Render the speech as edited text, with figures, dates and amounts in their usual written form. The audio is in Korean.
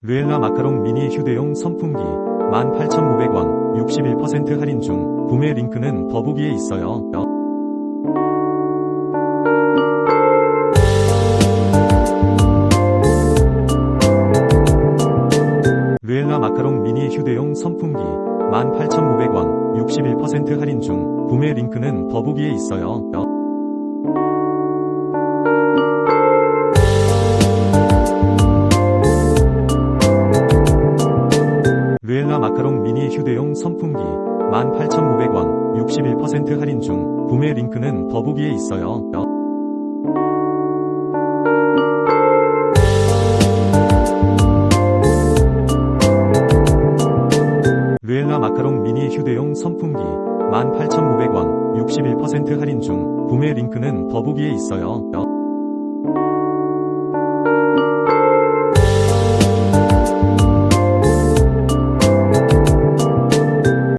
루엘라 마카롱 미니 휴대용 선풍기 18,500원 61% 할인 중. 구매 링크는 더보기에 있어요. 루엘라 마카롱 미니 휴대용 선풍기 18,500원 61% 할인 중. 구매 링크는 더보기에 있어요. 루엘라 마카롱 미니 휴대용 선풍기 18,500원 61% 할인 중. 구매 링크는 더보기에 있어요. 루엘라 마카롱 미니 휴대용 선풍기 18,500원 61% 할인 중. 구매 링크는 더보기에 있어요.